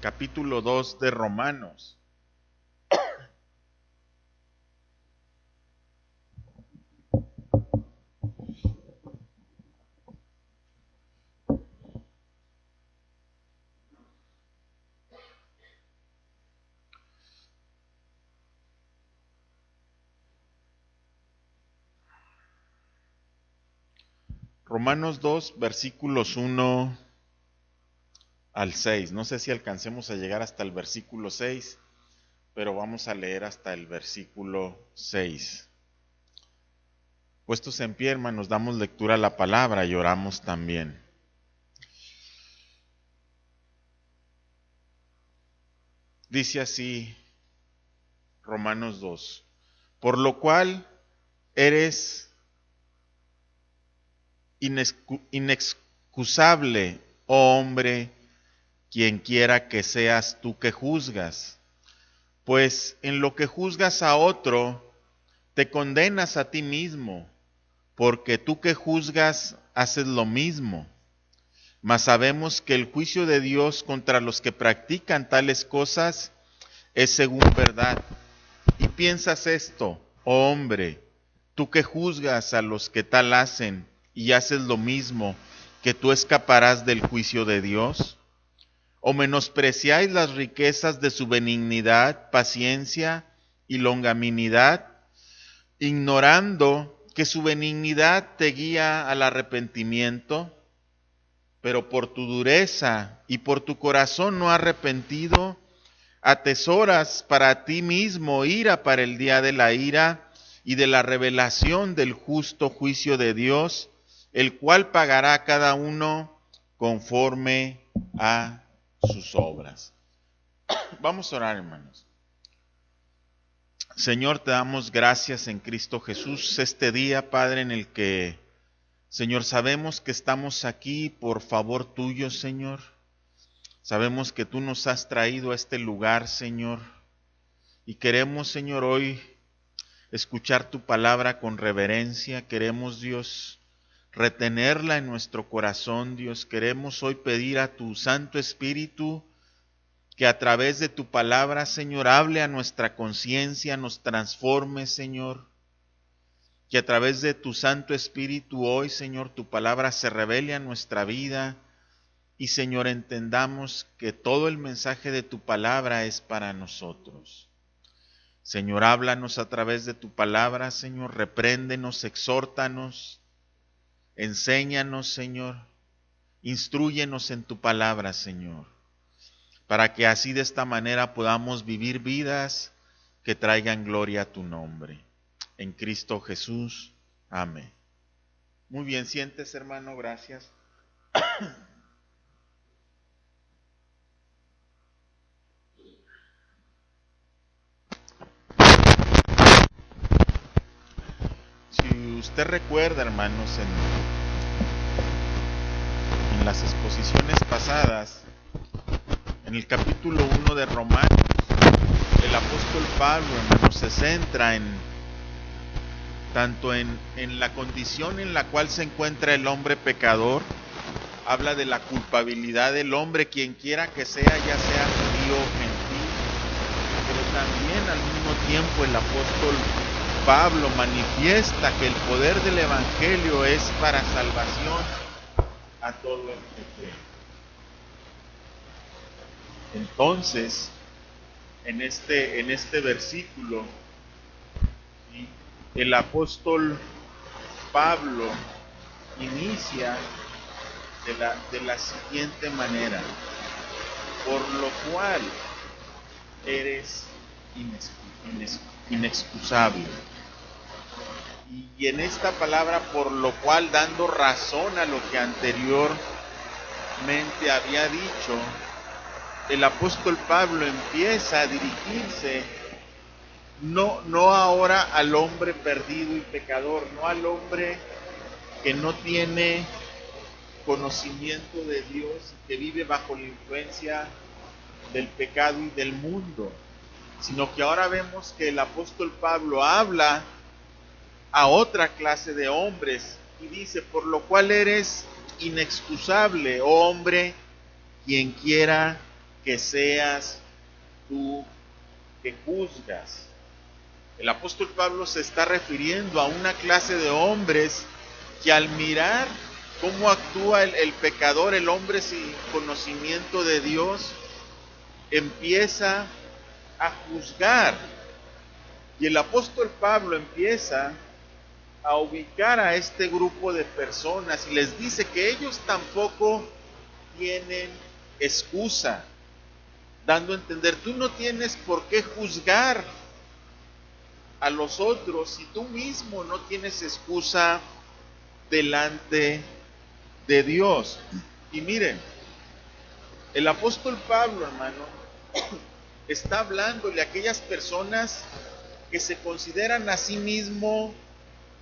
capítulo 2 de Romanos. Romanos 2, versículos 1 al 6. No sé si alcancemos a llegar hasta el versículo 6, pero vamos a leer hasta el versículo 6. Puestos en pie, hermanos, damos lectura a la palabra y oramos también. Dice así Romanos 2: por lo cual eres inexcusable, oh hombre, quien quiera que seas tú que juzgas. Pues en lo que juzgas a otro, te condenas a ti mismo, porque tú que juzgas haces lo mismo. Mas sabemos que el juicio de Dios contra los que practican tales cosas es según verdad. Y piensas esto, oh hombre, tú que juzgas a los que tal hacen y haces lo mismo, que tú escaparás del juicio de Dios. ¿O menospreciáis las riquezas de su benignidad, paciencia y longanimidad, ignorando que su benignidad te guía al arrepentimiento? Pero por tu dureza y por tu corazón no arrepentido, atesoras para ti mismo ira para el día de la ira y de la revelación del justo juicio de Dios, el cual pagará a cada uno conforme a sus obras. Vamos a orar, hermanos. Señor, te damos gracias en Cristo Jesús este día, Padre, en el que, Señor, sabemos que estamos aquí por favor tuyo, Señor. Sabemos que tú nos has traído a este lugar, Señor, y queremos, Señor, hoy escuchar tu palabra con reverencia. Queremos, Dios, retenerla en nuestro corazón, Dios. Queremos hoy pedir a tu Santo Espíritu que a través de tu palabra, Señor, hable a nuestra conciencia, nos transforme, Señor. Que a través de tu Santo Espíritu hoy, Señor, tu palabra se revele a nuestra vida. Y, Señor, entendamos que todo el mensaje de tu palabra es para nosotros. Señor, háblanos a través de tu palabra, Señor, repréndenos, exhórtanos, enséñanos, Señor, instrúyenos en tu palabra, Señor, para que así de esta manera podamos vivir vidas que traigan gloria a tu nombre. En Cristo Jesús. Amén. Muy bien, siéntese, hermano, gracias. Si usted recuerda, hermanos, en las exposiciones pasadas, en el capítulo 1 de Romanos, el apóstol Pablo, hermanos, se centra tanto en la condición en la cual se encuentra el hombre pecador. Habla de la culpabilidad del hombre, quien quiera que sea, ya sea judío o gentil, pero también al mismo tiempo el apóstol Pablo manifiesta que el poder del evangelio es para salvación a todo el que cree. Entonces, en este versículo, el apóstol Pablo inicia de la siguiente manera: por lo cual eres inexcusable. Y en esta palabra, por lo cual, dando razón a lo que anteriormente había dicho, el apóstol Pablo empieza a dirigirse no ahora al hombre perdido y pecador, no al hombre que no tiene conocimiento de Dios, que vive bajo la influencia del pecado y del mundo, sino que ahora vemos que el apóstol Pablo habla a otra clase de hombres y dice: por lo cual eres inexcusable, oh hombre, quien quiera que seas tú que juzgas. El apóstol Pablo se está refiriendo a una clase de hombres que al mirar cómo actúa el pecador, el hombre sin conocimiento de Dios, empieza a juzgar. Y el apóstol Pablo empieza a ubicar a este grupo de personas y les dice que ellos tampoco tienen excusa, dando a entender, tú no tienes por qué juzgar a los otros si tú mismo no tienes excusa delante de Dios. Y miren, el apóstol Pablo, hermano, está hablándole a aquellas personas que se consideran a sí mismo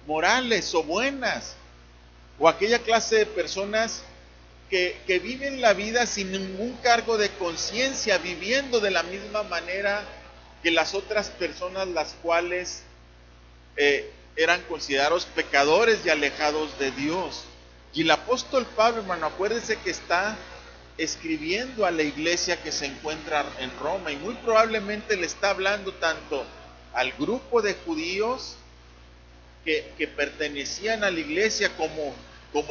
morales o buenas, o aquella clase de personas que viven la vida sin ningún cargo de conciencia, viviendo de la misma manera que las otras personas, las cuales eran considerados pecadores y alejados de Dios. Y el apóstol Pablo, hermano, acuérdense que está escribiendo a la iglesia que se encuentra en Roma, y muy probablemente le está hablando tanto al grupo de judíos que pertenecían a la iglesia como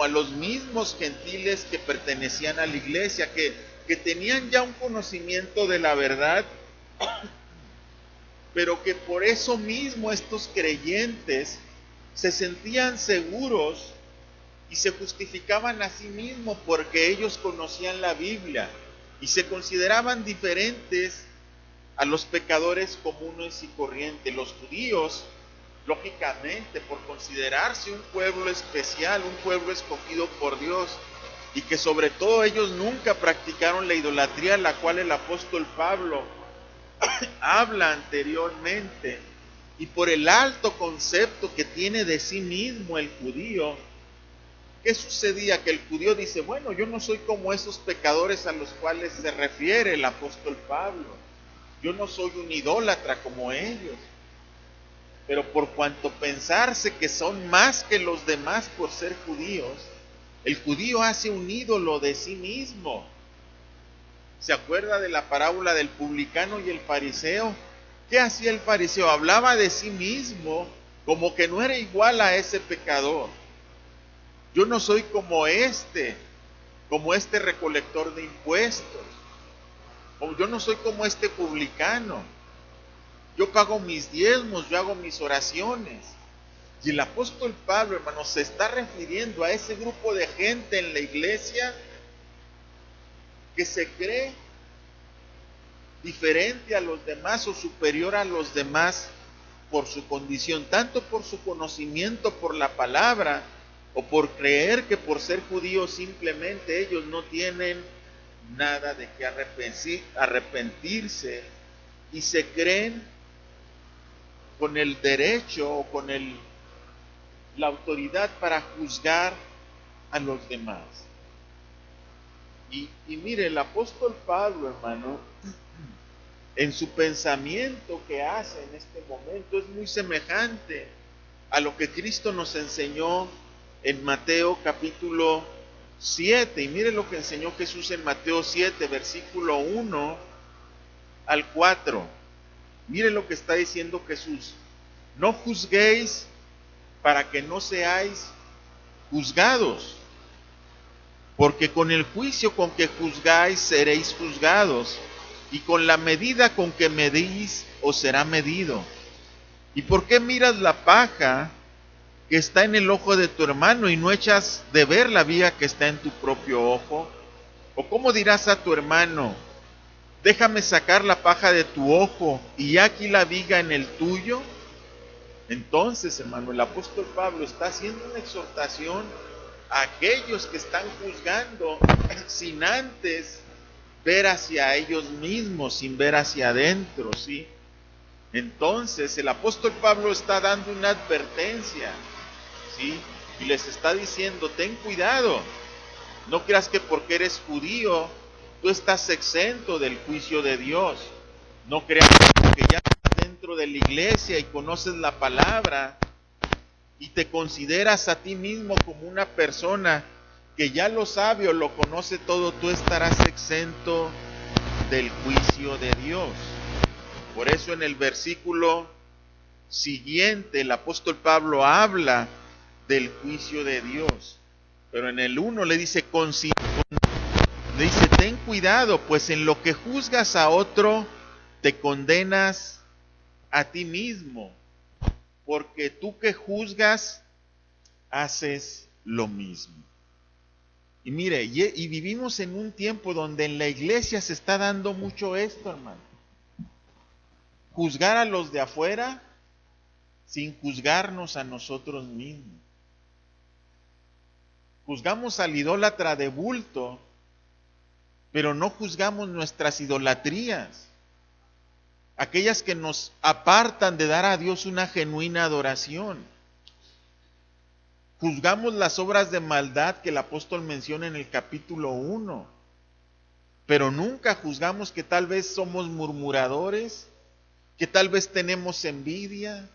a los mismos gentiles que pertenecían a la iglesia, que tenían ya un conocimiento de la verdad, pero que por eso mismo estos creyentes se sentían seguros y se justificaban a sí mismos porque ellos conocían la Biblia y se consideraban diferentes a los pecadores comunes y corrientes. Los judíos, lógicamente, por considerarse un pueblo especial, un pueblo escogido por Dios, y que sobre todo ellos nunca practicaron la idolatría, la cual el apóstol Pablo habla anteriormente, y por el alto concepto que tiene de sí mismo el judío, ¿qué sucedía? Que el judío dice, bueno, yo no soy como esos pecadores a los cuales se refiere el apóstol Pablo, yo no soy un idólatra como ellos. Pero por cuanto pensarse que son más que los demás por ser judíos, el judío hace un ídolo de sí mismo. ¿Se acuerda de la parábola del publicano y el fariseo? ¿Qué hacía el fariseo? Hablaba de sí mismo como que no era igual a ese pecador. Yo no soy como este recolector de impuestos. O yo no soy como este publicano. Yo pago mis diezmos, yo hago mis oraciones. Y el apóstol Pablo, hermano, se está refiriendo a ese grupo de gente en la iglesia que se cree diferente a los demás o superior a los demás por su condición, tanto por su conocimiento por la palabra o por creer que por ser judíos simplemente ellos no tienen nada de qué arrepentirse y se creen con el derecho o con la autoridad para juzgar a los demás. Y mire, el apóstol Pablo, hermano, en su pensamiento que hace en este momento es muy semejante a lo que Cristo nos enseñó en Mateo capítulo 7. Y mire lo que enseñó Jesús en Mateo 7, versículo 1 al 4. Mire lo que está diciendo Jesús. No juzguéis para que no seáis juzgados, porque con el juicio con que juzgáis seréis juzgados, y con la medida con que medís os será medido. ¿Y por qué miras la paja que está en el ojo de tu hermano y no echas de ver la viga que está en tu propio ojo? ¿O cómo dirás a tu hermano, déjame sacar la paja de tu ojo y aquí la viga en el tuyo? Entonces, hermano, el apóstol Pablo está haciendo una exhortación a aquellos que están juzgando sin antes ver hacia ellos mismos, sin ver hacia adentro, ¿sí? Entonces, el apóstol Pablo está dando una advertencia, ¿sí? Y les está diciendo, ten cuidado, no creas que porque eres judío, tú estás exento del juicio de Dios. No creas que porque ya estás dentro de la iglesia y conoces la palabra y te consideras a ti mismo como una persona que ya lo sabe o lo conoce todo, tú estarás exento del juicio de Dios. Por eso en el versículo siguiente el apóstol Pablo habla del juicio de Dios. Pero en el 1 le dice, ten cuidado, pues en lo que juzgas a otro, te condenas a ti mismo, porque tú que juzgas, haces lo mismo. Y mire, y vivimos en un tiempo donde en la iglesia se está dando mucho esto, hermano. Juzgar a los de afuera sin juzgarnos a nosotros mismos. Juzgamos al idólatra de bulto, pero no juzgamos nuestras idolatrías, aquellas que nos apartan de dar a Dios una genuina adoración. Juzgamos las obras de maldad que el apóstol menciona en el capítulo 1, pero nunca juzgamos que tal vez somos murmuradores, que tal vez tenemos envidia,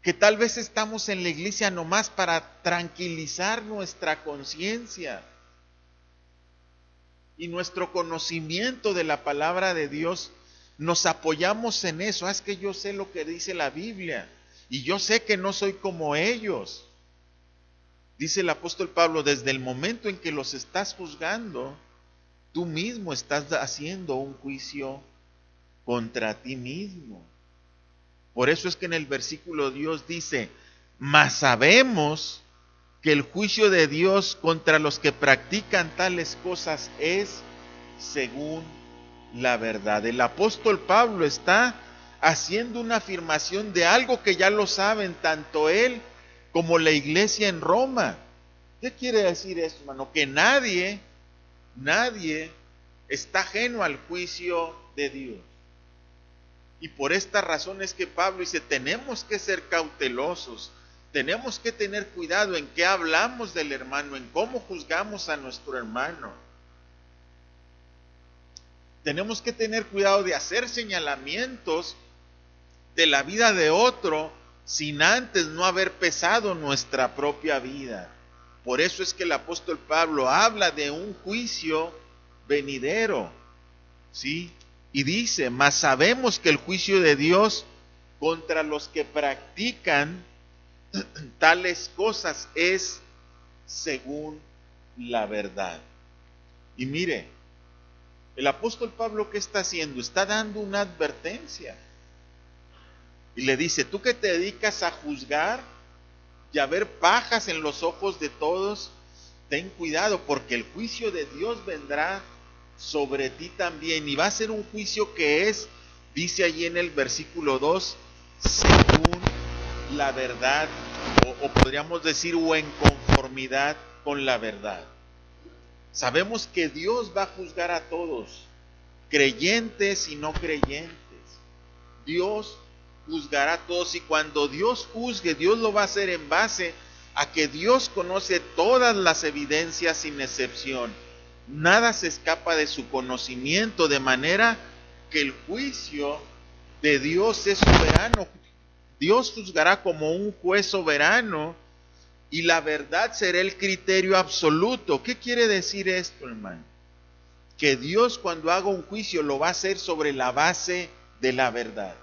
que tal vez estamos en la iglesia nomás para tranquilizar nuestra conciencia y nuestro conocimiento de la palabra de Dios. Nos apoyamos en eso. Es que yo sé lo que dice la Biblia y yo sé que no soy como ellos. Dice el apóstol Pablo, desde el momento en que los estás juzgando, tú mismo estás haciendo un juicio contra ti mismo. Por eso es que en el versículo Dios dice, mas sabemos que el juicio de Dios contra los que practican tales cosas es según la verdad. El apóstol Pablo está haciendo una afirmación de algo que ya lo saben tanto él como la iglesia en Roma. ¿Qué quiere decir esto, hermano? Que nadie está ajeno al juicio de Dios. Y por esta razón es que Pablo dice, tenemos que ser cautelosos, tenemos que tener cuidado en qué hablamos del hermano, en cómo juzgamos a nuestro hermano. Tenemos que tener cuidado de hacer señalamientos de la vida de otro sin antes no haber pesado nuestra propia vida. Por eso es que el apóstol Pablo habla de un juicio venidero, ¿sí? Y dice, mas sabemos que el juicio de Dios contra los que practican tales cosas es según la verdad. Y mire, el apóstol Pablo, ¿qué está haciendo? Está dando una advertencia. Y le dice, tú que te dedicas a juzgar y a ver pajas en los ojos de todos, ten cuidado, porque el juicio de Dios vendrá sobre ti también. Y va a ser un juicio que es, dice allí en el versículo 2, según la verdad, o podríamos decir, o en conformidad con la verdad. Sabemos que Dios va a juzgar a todos, creyentes y no creyentes. Dios juzgará a todos, y cuando Dios juzgue, Dios lo va a hacer en base a que Dios conoce todas las evidencias sin excepción. Nada se escapa de su conocimiento, de manera que el juicio de Dios es soberano. Dios juzgará como un juez soberano y la verdad será el criterio absoluto. ¿Qué quiere decir esto, hermano? Que Dios, cuando haga un juicio, lo va a hacer sobre la base de la verdad.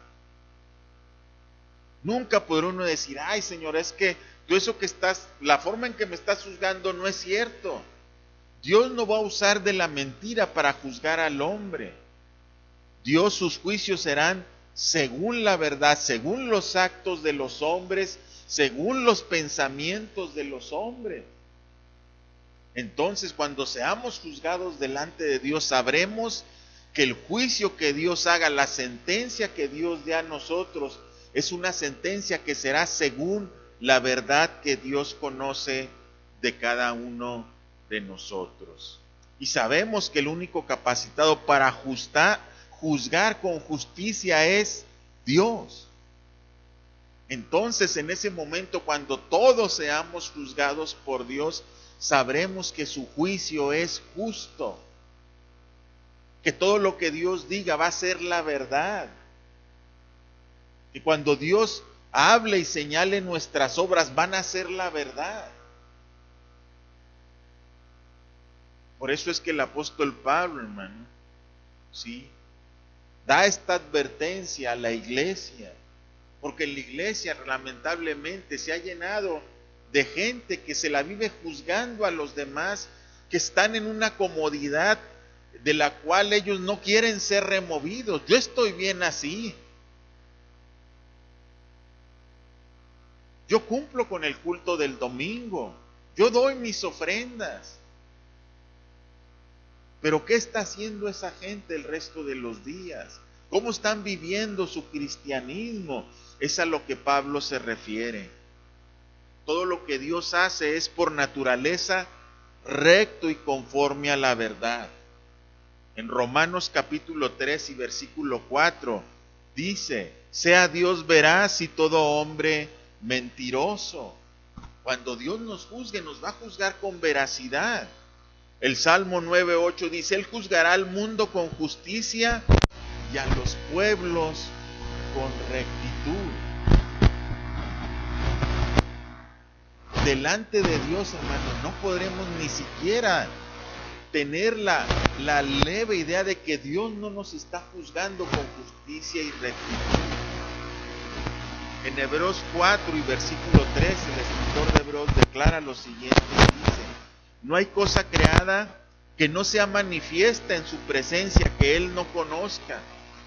Nunca podrá uno decir, ay Señor, es que tú eso que estás, la forma en que me estás juzgando no es cierto. Dios no va a usar de la mentira para juzgar al hombre. Dios, sus juicios serán según la verdad, según los actos de los hombres, según los pensamientos de los hombres. Entonces, cuando seamos juzgados delante de Dios, sabremos que el juicio que Dios haga, la sentencia que Dios dé a nosotros, es una sentencia que será según la verdad que Dios conoce de cada uno de nosotros. Y sabemos que el único capacitado para juzgar con justicia es Dios. Entonces, en ese momento, cuando todos seamos juzgados por Dios, sabremos que su juicio es justo, que todo lo que Dios diga va a ser la verdad. Y cuando Dios hable y señale nuestras obras, van a ser la verdad. Por eso es que el apóstol Pablo, hermano, ¿sí? Da esta advertencia a la iglesia, porque en la iglesia lamentablemente se ha llenado de gente que se la vive juzgando a los demás, que están en una comodidad de la cual ellos no quieren ser removidos. Yo estoy bien así. Yo cumplo con el culto del domingo. Yo doy mis ofrendas. Pero ¿qué está haciendo esa gente el resto de los días? ¿Cómo están viviendo su cristianismo? Es a lo que Pablo se refiere. Todo lo que Dios hace es por naturaleza recto y conforme a la verdad. En Romanos capítulo 3 y versículo 4 dice: sea Dios veraz y todo hombre mentiroso. Cuando Dios nos juzgue, nos va a juzgar con veracidad. El Salmo 9:8 dice: Él juzgará al mundo con justicia y a los pueblos con rectitud. Delante de Dios, hermano, no podremos ni siquiera tener la leve idea de que Dios no nos está juzgando con justicia y rectitud. En Hebreos 4 y versículo 3, el escritor de Hebreos declara lo siguiente, dice: no hay cosa creada que no sea manifiesta en su presencia, que Él no conozca.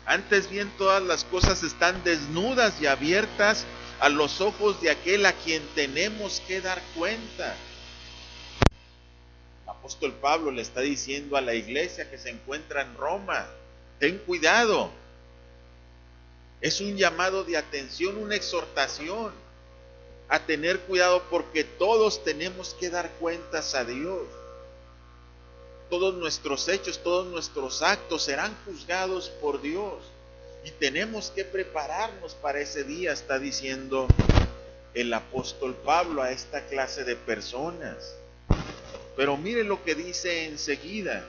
Antes bien, todas las cosas están desnudas y abiertas a los ojos de aquel a quien tenemos que dar cuenta. El apóstol Pablo le está diciendo a la iglesia que se encuentra en Roma: ten cuidado. Es un llamado de atención, una exhortación a tener cuidado, porque todos tenemos que dar cuentas a Dios. Todos nuestros hechos, todos nuestros actos serán juzgados por Dios. Y tenemos que prepararnos para ese día, está diciendo el apóstol Pablo a esta clase de personas. Pero mire lo que dice enseguida,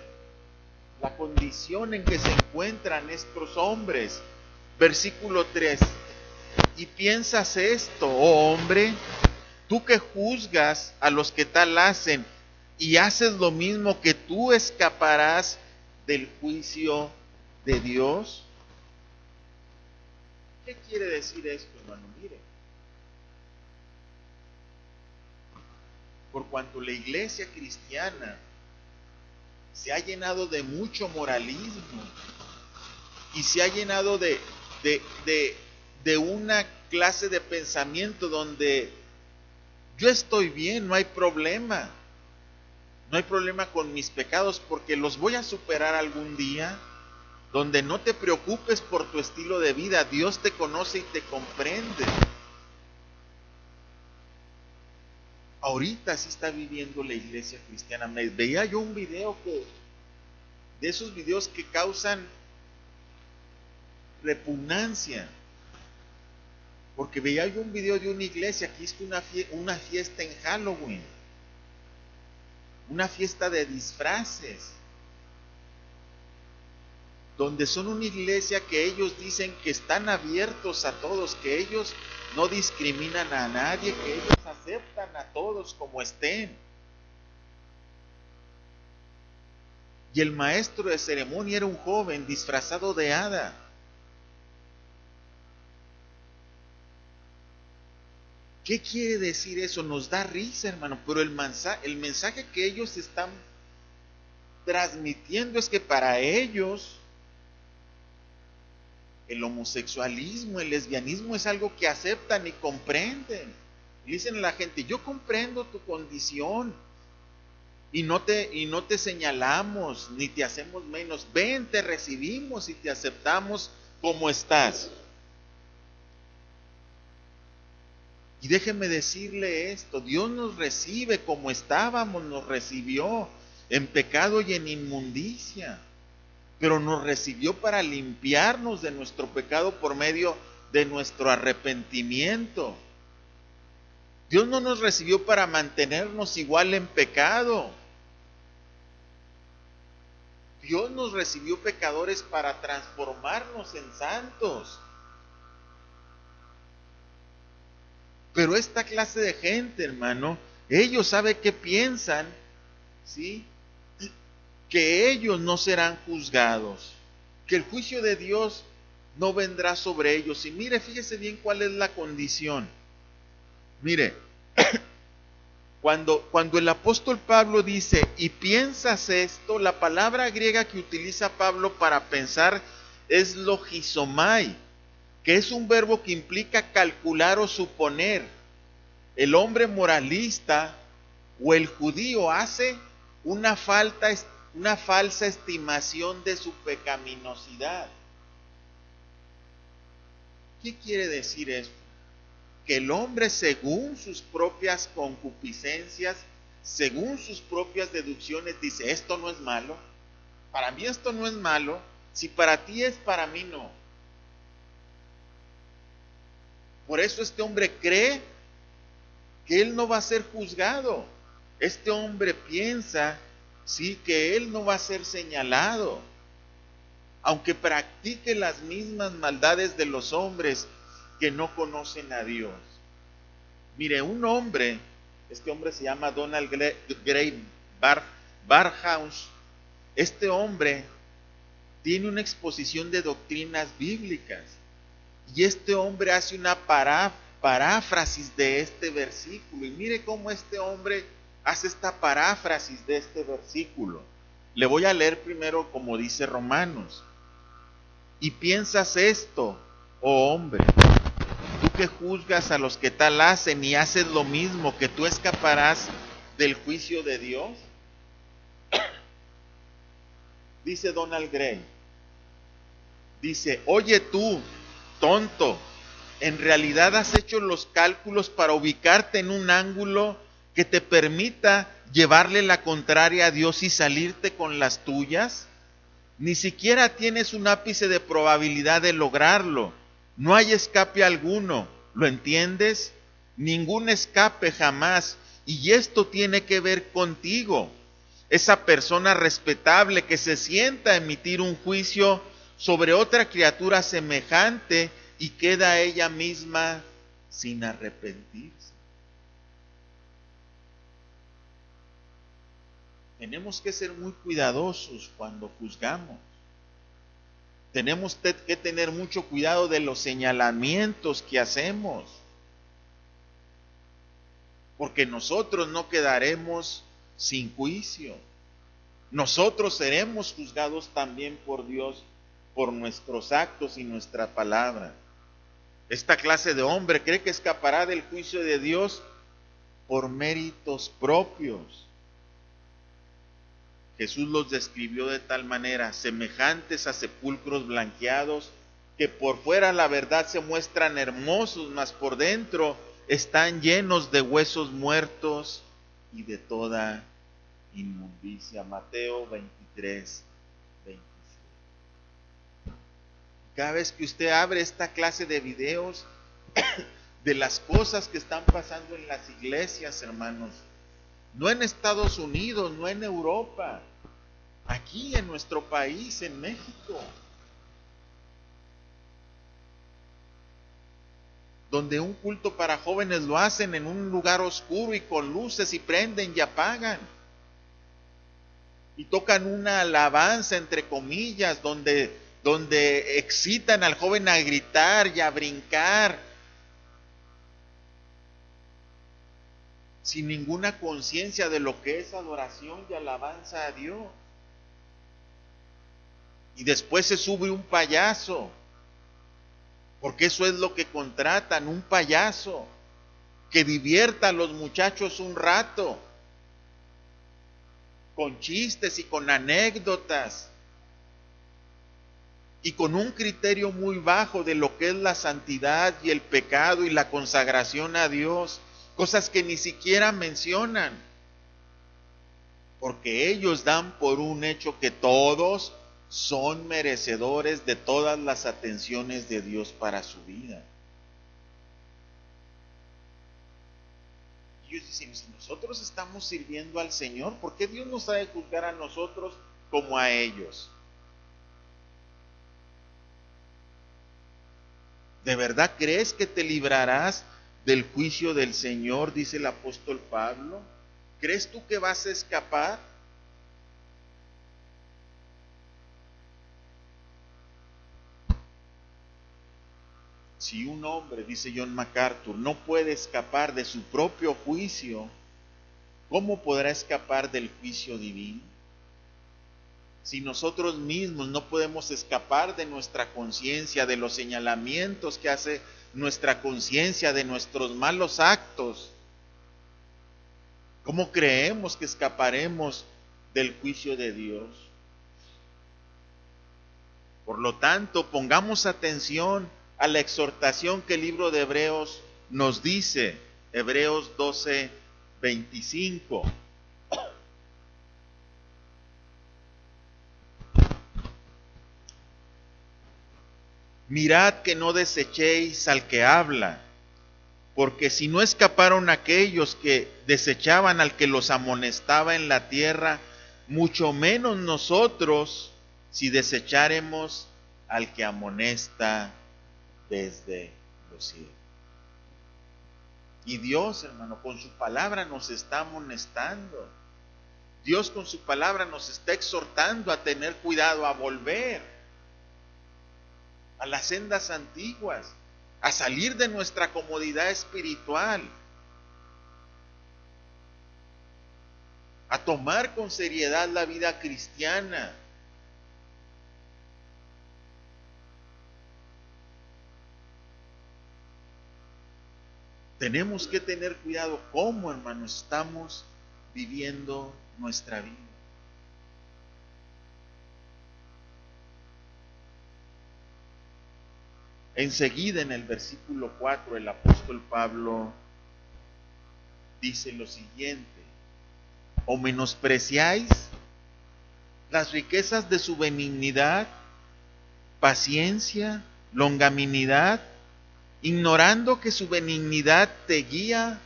la condición en que se encuentran estos hombres. Versículo 3. Y piensas esto, oh hombre, tú que juzgas a los que tal hacen y haces lo mismo, que tú escaparás del juicio de Dios. ¿Qué quiere decir esto, hermano? Mire, por cuanto la iglesia cristiana se ha llenado de mucho moralismo y se ha llenado de una clase de pensamiento donde yo estoy bien, no hay problema. No hay problema con mis pecados porque los voy a superar algún día. Donde no te preocupes por tu estilo de vida, Dios te conoce y te comprende. Ahorita así está viviendo la iglesia cristiana. Me veía yo un video de esos videos que causan repugnancia. Porque veía yo un video de una iglesia que hizo una fiesta en Halloween. Una fiesta de disfraces. Donde son una iglesia que ellos dicen que están abiertos a todos, que ellos no discriminan a nadie, que ellos aceptan a todos como estén. Y el maestro de ceremonia era un joven disfrazado de hada. ¿Qué quiere decir eso? Nos da risa, hermano, pero el mensaje que ellos están transmitiendo es que para ellos el homosexualismo, el lesbianismo es algo que aceptan y comprenden. Y dicen a la gente: yo comprendo tu condición y no te señalamos ni te hacemos menos. Ven, te recibimos y te aceptamos como estás. Y déjeme decirle esto: Dios nos recibe como estábamos, nos recibió en pecado y en inmundicia, pero nos recibió para limpiarnos de nuestro pecado por medio de nuestro arrepentimiento. Dios no nos recibió para mantenernos igual en pecado. Dios nos recibió pecadores para transformarnos en santos. Pero esta clase de gente, hermano, ellos saben qué piensan, ¿sí? Que ellos no serán juzgados. que el juicio de Dios no vendrá sobre ellos. Y mire, fíjese bien cuál es la condición. Mire, cuando el apóstol Pablo dice, y piensas esto, la palabra griega que utiliza Pablo para pensar es logizomai, que es un verbo que implica calcular o suponer. El hombre moralista o el judío hace una falsa estimación de su pecaminosidad. ¿Qué quiere decir esto? Que el hombre, según sus propias concupiscencias, según sus propias deducciones, dice, esto no es malo, para mí esto no es malo, si para ti es, para mí no. Por eso este hombre cree que él no va a ser juzgado. Este hombre piensa, sí, que él no va a ser señalado. Aunque practique las mismas maldades de los hombres que no conocen a Dios. Mire, un hombre, este hombre se llama Donald Gray Barhouse, este hombre tiene una exposición de doctrinas bíblicas y este hombre hace una paráfrasis de este versículo. Y mire cómo este hombre hace esta paráfrasis de este versículo. Le voy a leer primero como dice Romanos. Y piensas esto, oh hombre, tú que juzgas a los que tal hacen y haces lo mismo, que tú escaparás del juicio de Dios. Dice Donald Gray, dice, oye tú, tonto, en realidad has hecho los cálculos para ubicarte en un ángulo que te permita llevarle la contraria a Dios y salirte con las tuyas. Ni siquiera tienes un ápice de probabilidad de lograrlo. No hay escape alguno, ¿lo entiendes? Ningún escape jamás. Y esto tiene que ver contigo. Esa persona respetable que se sienta a emitir un juicio sobre otra criatura semejante y queda ella misma sin arrepentirse. Tenemos que ser muy cuidadosos cuando juzgamos. Tenemos que tener mucho cuidado de los señalamientos que hacemos. Porque nosotros no quedaremos sin juicio. Nosotros seremos juzgados también por Dios por nuestros actos y nuestra palabra. Esta clase de hombre cree que escapará del juicio de Dios por méritos propios. Jesús los describió de tal manera, semejantes a sepulcros blanqueados, que por fuera la verdad se muestran hermosos, mas por dentro están llenos de huesos muertos y de toda inmundicia. Mateo 23, 26. Cada vez que usted abre esta clase de videos de las cosas que están pasando en las iglesias, hermanos, no en Estados Unidos, no en Europa, aquí en nuestro país, en México, donde un culto para jóvenes lo hacen en un lugar oscuro y con luces y prenden y apagan. Y tocan una alabanza, entre comillas, donde excitan al joven a gritar y a brincar, sin ninguna conciencia de lo que es adoración y alabanza a Dios. Y después se sube un payaso, porque eso es lo que contratan, un payaso, que divierta a los muchachos un rato, con chistes y con anécdotas, y con un criterio muy bajo de lo que es la santidad y el pecado y la consagración a Dios, cosas que ni siquiera mencionan, porque ellos dan por un hecho que todos son merecedores de todas las atenciones de Dios para su vida. Y ellos dicen, si nosotros estamos sirviendo al Señor, ¿por qué Dios nos ha de juzgar a nosotros como a ellos? ¿De verdad crees que te librarás del juicio del Señor? Dice el apóstol Pablo. ¿Crees tú que vas a escapar? Si un hombre, dice John MacArthur, no puede escapar de su propio juicio, ¿cómo podrá escapar del juicio divino? Si nosotros mismos no podemos escapar de nuestra conciencia, de los señalamientos que hace nuestra conciencia, de nuestros malos actos, ¿cómo creemos que escaparemos del juicio de Dios? Por lo tanto, pongamos atención a la exhortación que el libro de Hebreos nos dice, Hebreos 12:25. Mirad que no desechéis al que habla, porque si no escaparon aquellos que desechaban al que los amonestaba en la tierra, mucho menos nosotros si desecháremos al que amonesta desde los cielos. Y Dios, hermano, con su palabra nos está amonestando. Dios con su palabra nos está exhortando a tener cuidado, a volver a las sendas antiguas, a salir de nuestra comodidad espiritual, a tomar con seriedad la vida cristiana. Tenemos que tener cuidado cómo, hermanos, estamos viviendo nuestra vida. Enseguida en el versículo 4 el apóstol Pablo dice lo siguiente: ¿o menospreciáis las riquezas de su benignidad, paciencia, longanimidad, ignorando que su benignidad te guía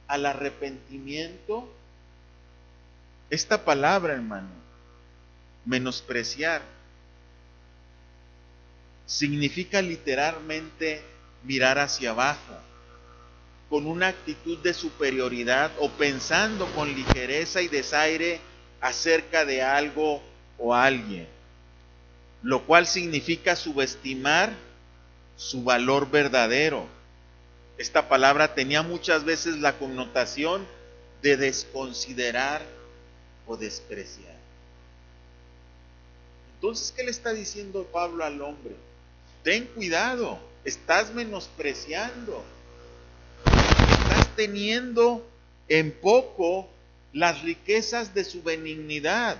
al arrepentimiento? Esta palabra, hermano, menospreciar, significa literalmente mirar hacia abajo, con una actitud de superioridad o pensando con ligereza y desaire acerca de algo o alguien, lo cual significa subestimar su valor verdadero. Esta palabra tenía muchas veces la connotación de desconsiderar o despreciar. Entonces, ¿qué le está diciendo Pablo al hombre? Ten cuidado, estás menospreciando, estás teniendo en poco las riquezas de su benignidad.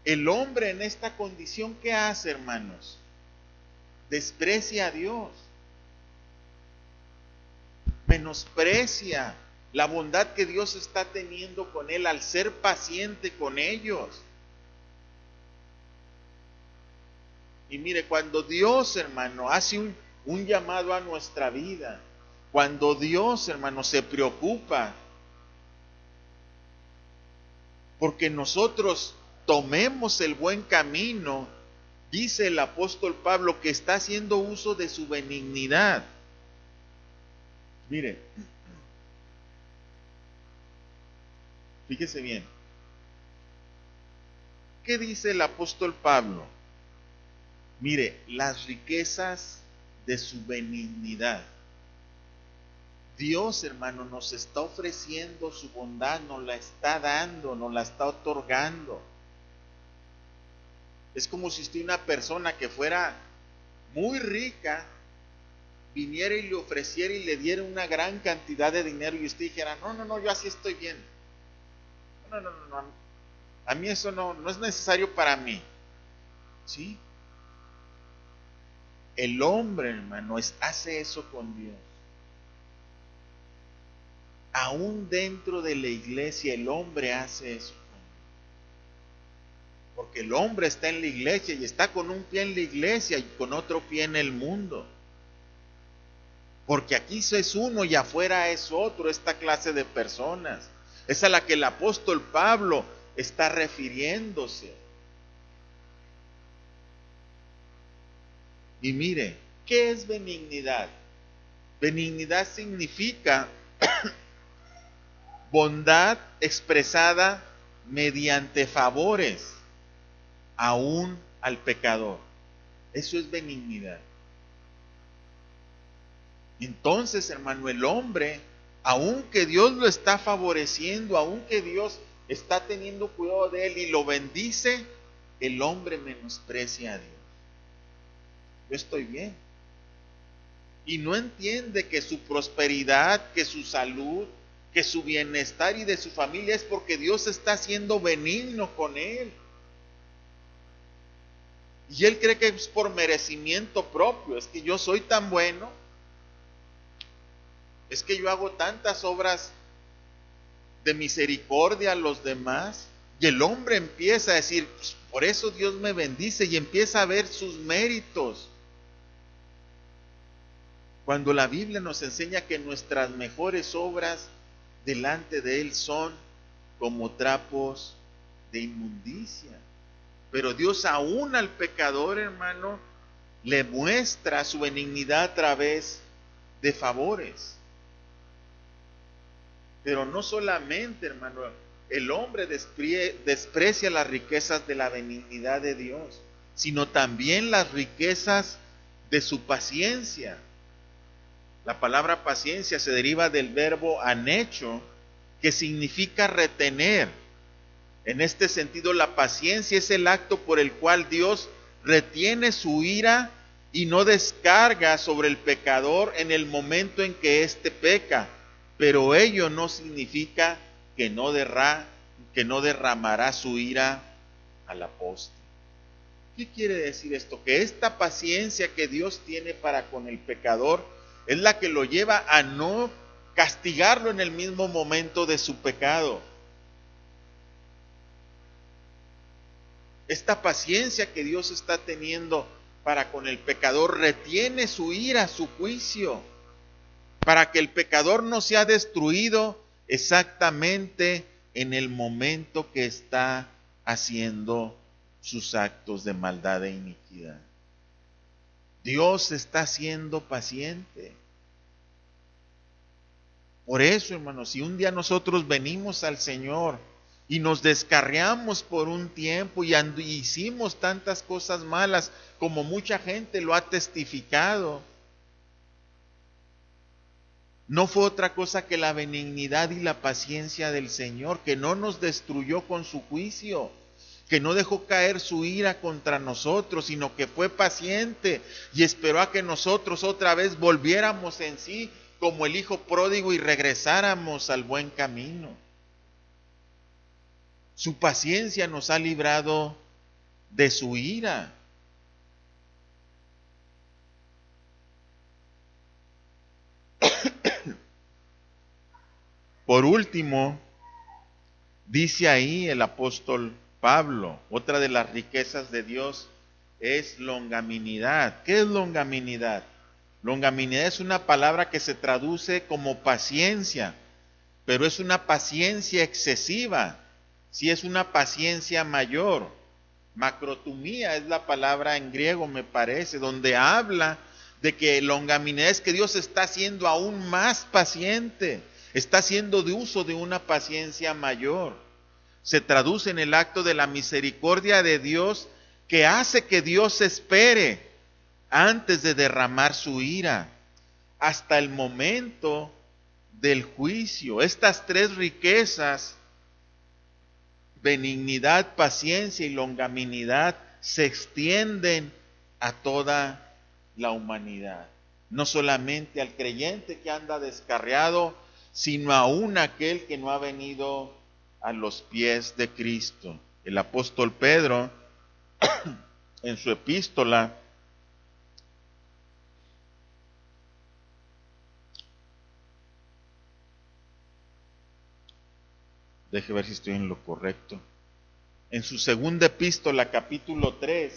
El hombre en esta condición, ¿qué hace, hermanos? Desprecia a Dios, menosprecia la bondad que Dios está teniendo con él al ser paciente con ellos. Y mire, cuando Dios, hermano, hace un llamado a nuestra vida, cuando Dios, hermano, se preocupa porque nosotros tomemos el buen camino, dice el apóstol Pablo que está haciendo uso de su benignidad. Mire, fíjese bien. ¿Qué dice el apóstol Pablo? Mire, las riquezas de su benignidad. Dios, hermano, nos está ofreciendo su bondad, nos la está dando, nos la está otorgando. Es como si usted, una persona que fuera muy rica, viniera y le ofreciera y le diera una gran cantidad de dinero y usted dijera, no, yo así estoy bien. No, a mí eso no es necesario para mí. ¿Sí? El hombre, hermano, hace eso con Dios. Aún dentro de la iglesia el hombre hace eso con Dios. Porque el hombre está en la iglesia y está con un pie en la iglesia y con otro pie en el mundo. Porque aquí es uno y afuera es otro, esta clase de personas. Es a la que el apóstol Pablo está refiriéndose. Y mire, ¿qué es benignidad? Benignidad significa bondad expresada mediante favores, aún al pecador. Eso es benignidad. Entonces, hermano, el hombre, aunque Dios lo está favoreciendo, aunque Dios está teniendo cuidado de él y lo bendice, el hombre menosprecia a Dios. Yo estoy bien. Y no entiende que su prosperidad, que su salud, que su bienestar y de su familia es porque Dios está siendo benigno con él. Y él cree que es por merecimiento propio. Es que yo soy tan bueno. Es que yo hago tantas obras de misericordia a los demás. Y el hombre empieza a decir, pues por eso Dios me bendice, y empieza a ver sus méritos. Cuando la Biblia nos enseña que nuestras mejores obras delante de Él son como trapos de inmundicia. Pero Dios aún al pecador, hermano, le muestra su benignidad a través de favores. Pero no solamente, hermano, el hombre desprecia las riquezas de la benignidad de Dios, sino también las riquezas de su paciencia. La palabra paciencia se deriva del verbo anecho, que significa retener. En este sentido, la paciencia es el acto por el cual Dios retiene su ira y no descarga sobre el pecador en el momento en que éste peca. Pero ello no significa que no derramará su ira al apóstol. ¿Qué quiere decir esto? Que esta paciencia que Dios tiene para con el pecador es la que lo lleva a no castigarlo en el mismo momento de su pecado. Esta paciencia que Dios está teniendo para con el pecador retiene su ira, su juicio, para que el pecador no sea destruido exactamente en el momento que está haciendo sus actos de maldad e iniquidad. Dios está siendo paciente. Por eso, hermanos, si un día nosotros venimos al Señor y nos descarriamos por un tiempo y hicimos tantas cosas malas como mucha gente lo ha testificado, no fue otra cosa que la benignidad y la paciencia del Señor, que no nos destruyó con su juicio, que no dejó caer su ira contra nosotros, sino que fue paciente y esperó a que nosotros otra vez volviéramos en sí como el hijo pródigo y regresáramos al buen camino. Su paciencia nos ha librado de su ira. Por último, dice ahí el apóstol Pablo, otra de las riquezas de Dios es longanimidad. ¿Qué es longanimidad? Longanimidad es una palabra que se traduce como paciencia, pero es una paciencia excesiva, si es una paciencia mayor. Macrotumía es la palabra en griego, me parece, donde habla de que longanimidad es que Dios está siendo aún más paciente, está haciendo de uso de una paciencia mayor. Se traduce en el acto de la misericordia de Dios que hace que Dios espere antes de derramar su ira hasta el momento del juicio. Estas tres riquezas, benignidad, paciencia y longanimidad, se extienden a toda la humanidad. No solamente al creyente que anda descarriado, sino aún aquel que no ha venido a los pies de Cristo. El apóstol Pedro, en su epístola, deje ver si estoy en lo correcto, en su segunda epístola, capítulo 3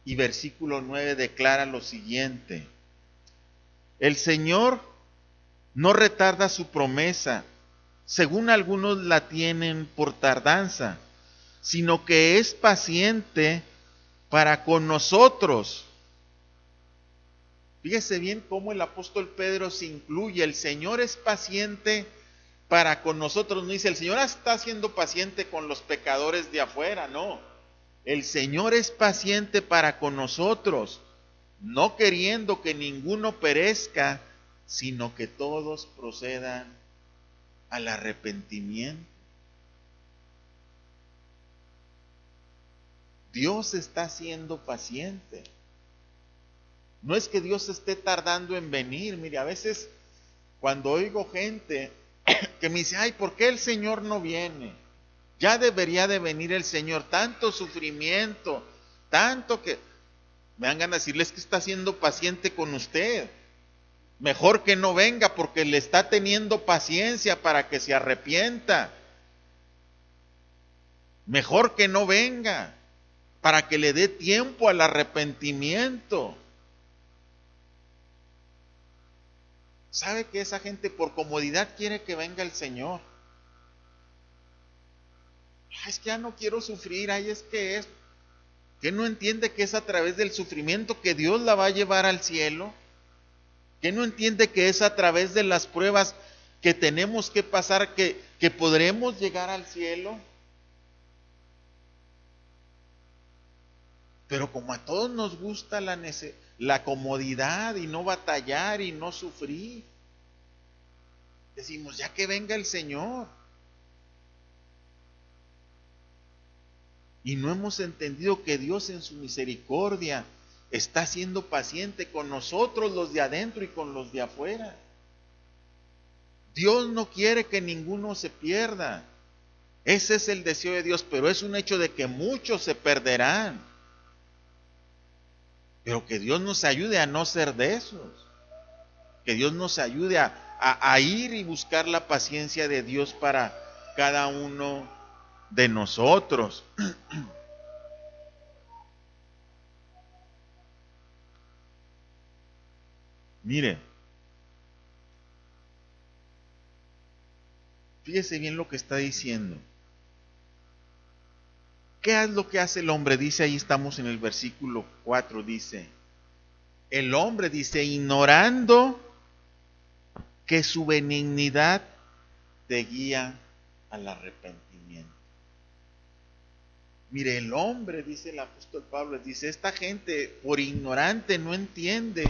y versículo 9, declara lo siguiente: el Señor no retarda su promesa, según algunos la tienen por tardanza, sino que es paciente para con nosotros. Fíjese bien cómo el apóstol Pedro se incluye. El Señor es paciente para con nosotros. No dice, el Señor está siendo paciente con los pecadores de afuera, no. El Señor es paciente para con nosotros. no queriendo que ninguno perezca, sino que todos procedan al arrepentimiento. Dios está siendo paciente. No es que Dios esté tardando en venir. Mire, a veces cuando oigo gente que me dice, ay, ¿por qué el Señor no viene? Ya debería de venir el Señor. Tanto sufrimiento, tanto que me dan ganas de decirles que está siendo paciente con usted. Mejor que no venga porque le está teniendo paciencia para que se arrepienta. Mejor que no venga para que le dé tiempo al arrepentimiento. ¿Sabe que esa gente por comodidad quiere que venga el Señor? Ay, es que ya no quiero sufrir, ay, es que no entiende que es a través del sufrimiento que Dios la va a llevar al cielo, que no entiende que es a través de las pruebas que tenemos que pasar que podremos llegar al cielo. Pero como a todos nos gusta la comodidad y no batallar y no sufrir, decimos, ya que venga el Señor. Y no hemos entendido que Dios en su misericordia está siendo paciente con nosotros, los de adentro y con los de afuera. Dios no quiere que ninguno se pierda. Ese es el deseo de Dios, pero es un hecho de que muchos se perderán. Pero que Dios nos ayude a no ser de esos. Que Dios nos ayude a ir y buscar la paciencia de Dios para cada uno de nosotros. Mire, fíjese bien lo que está diciendo. ¿Qué es lo que hace el hombre? Dice, ahí estamos en el versículo 4, dice, el hombre dice, ignorando que su benignidad te guía al arrepentimiento. Mire, el hombre, dice el apóstol Pablo, dice, esta gente por ignorante no entiende